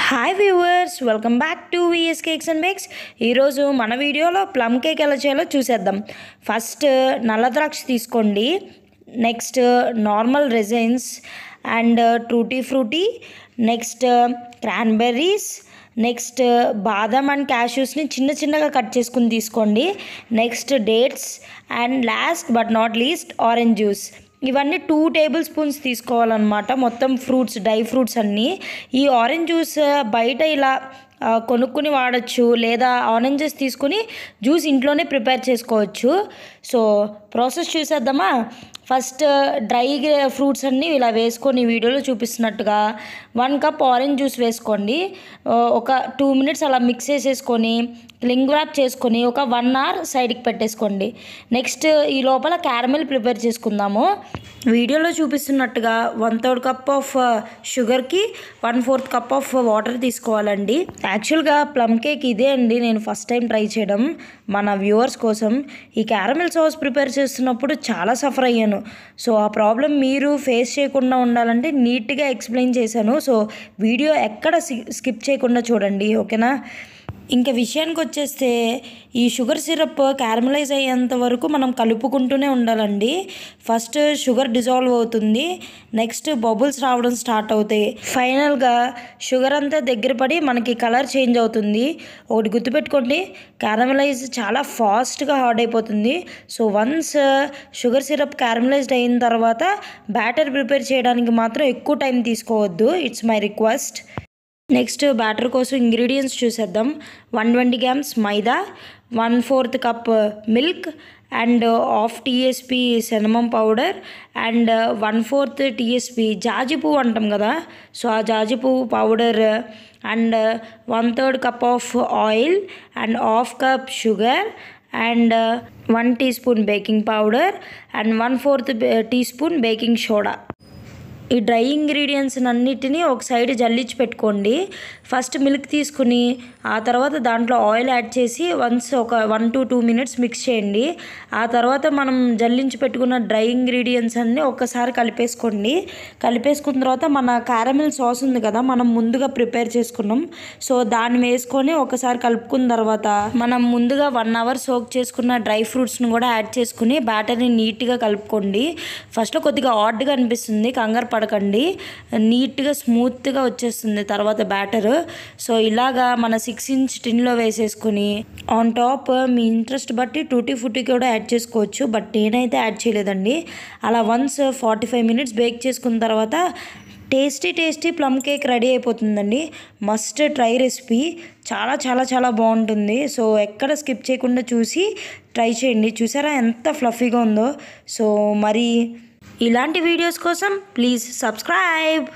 Hi viewers, welcome back to VS cakes and bakes. ఈరోజు మన వీడియోలో ప్లమ్ కేక్ ఎలా చేయాలో చూసేద్దాం. ఫస్ట్ నల్ల ద్రాక్ష తీసుకోండి, next normal raisins and tutti frutti, next cranberries, next బాదం అండ్ క్యాష్యూస్ని చిన్న చిన్నగా కట్ చేసుకుని తీసుకోండి. Next dates and last but not least orange juice. ఇవన్నీ 2 టేబుల్ స్పూన్స్ తీసుకోవాలన్నమాట. మొత్తం ఫ్రూట్స్, డ్రై ఫ్రూట్స్ అన్నీ. ఈ ఆరెంజ్ జ్యూస్ బయట ఇలా కొనుక్కుని వాడచ్చు, లేదా ఆరెంజెస్ తీసుకుని జ్యూస్ ఇంట్లోనే ప్రిపేర్ చేసుకోవచ్చు. సో ప్రాసెస్ చూసేద్దామా. ఫస్ట్ డ్రై ఫ్రూట్స్ అన్నీ ఇలా వేసుకొని వీడియోలో చూపిస్తున్నట్టుగా 1 కప్ ఆరెంజ్ జ్యూస్ వేసుకోండి. ఒక 2 మినిట్స్ అలా మిక్స్ చేసేసుకొని క్లింగ్ ర్యాప్ చేసుకొని ఒక 1 అవర్ సైడ్కి పెట్టేసుకోండి. నెక్స్ట్ ఈ లోపల క్యారమెల్ ప్రిపేర్ చేసుకుందాము. వీడియోలో చూపిస్తున్నట్టుగా 1/3 కప్ ఆఫ్ షుగర్కి 1/4 కప్ ఆఫ్ వాటర్ తీసుకోవాలండి. యాక్చువల్గా ప్లమ్ కేక్ ఇదే అండి నేను ఫస్ట్ టైం ట్రై చేయడం మన వ్యూవర్స్ కోసం. ఈ క్యారమెల్ సాస్ ప్రిపేర్ చేస్తున్నప్పుడు చాలా సఫర్ అయ్యాను. సో ఆ ప్రాబ్లం మీరు ఫేస్ చేయకుండా ఉండాలంటే నీట్గా ఎక్స్ప్లెయిన్ చేశాను. సో వీడియో ఎక్కడ స్కిప్ చేయకుండా చూడండి, ఓకేనా. ఇంకా విషయానికి వచ్చేస్తే ఈ షుగర్ సిరప్ క్యారమలైజ్ అయ్యేంత వరకు మనం కలుపుకుంటూనే ఉండాలండి. ఫస్ట్ షుగర్ డిజాల్వ్ అవుతుంది, నెక్స్ట్ బబుల్స్ రావడం స్టార్ట్ అవుతాయి. ఫైనల్గా షుగర్ అంతా దగ్గర పడి మనకి కలర్ చేంజ్ అవుతుంది. ఒకటి గుర్తుపెట్టుకోండి, క్యారమలైజ్ చాలా ఫాస్ట్గా హార్డ్ అయిపోతుంది. So once sugar syrup caramelised అయిన తర్వాత బ్యాటర్ ప్రిపేర్ చేయడానికి మాత్రం ఎక్కువ టైం తీసుకోవద్దు. It's my request. Next batter కోసం ఇంగ్రీడియంట్స్ చూసేద్దాం. 120 grams maida, 1/4 cup milk and half TSP cinnamon powder and 1/4 TSP జాజి పువ్వు అంటాం కదా, సో ఆ జాజి పువ్వు powder and 1/3 cup of oil and half cup sugar and 1 teaspoon baking powder and 1/4 teaspoon baking soda. ఈ dry ingredients అన్నిటినీ ఒక సైడ్ జల్లించి పెట్టుకోండి. ఫస్ట్ మిల్క్ తీసుకుని ఆ తర్వాత దాంట్లో ఆయిల్ యాడ్ చేసి వన్స్ ఒక 1 to 2 మినిట్స్ మిక్స్ చేయండి. ఆ తర్వాత మనం జల్లించి పెట్టుకున్న డ్రై ఇంగ్రీడియంట్స్ అన్నీ ఒక్కసారి కలిపేసుకోండి. కలిపేసుకున్న తర్వాత మన క్యారమెల్ సాస్ ఉంది కదా, మనం ముందుగా ప్రిపేర్ చేసుకున్నాం, సో దాన్ని వేసుకొని ఒకసారి కలుపుకున్న తర్వాత మనం ముందుగా 1 అవర్ సోక్ చేసుకున్న డ్రై ఫ్రూట్స్ని కూడా యాడ్ చేసుకుని బ్యాటర్ని నీట్గా కలుపుకోండి. ఫస్ట్లో కొద్దిగా ఆడ్గా అనిపిస్తుంది, కంగారు పడకండి, నీట్గా స్మూత్గా వచ్చేస్తుంది తర్వాత బ్యాటర్. సో ఇలాగా మన 6 ఇంచ్ టిన్లో వేసేసుకుని ఆన్ టాప్ మీ ఇంట్రెస్ట్ బట్టి టూటీ ఫ్రూటీ కూడా యాడ్ చేసుకోవచ్చు, బట్ నేనైతే యాడ్ చేయలేదండి. అలా వన్స్ 45 మినిట్స్ బేక్ చేసుకున్న తర్వాత టేస్టీ ప్లమ్ కేక్ రెడీ అయిపోతుందండి. మస్ట్ ట్రై రెసిపీ, చాలా చాలా చాలా బాగుంటుంది. సో ఎక్కడ స్కిప్ చేయకుండా చూసి ట్రై చేయండి. చూసారా ఎంత ఫ్లఫీగా ఉందో. సో మరి ఇలాంటి వీడియోస్ కోసం ప్లీజ్ సబ్స్క్రైబ్.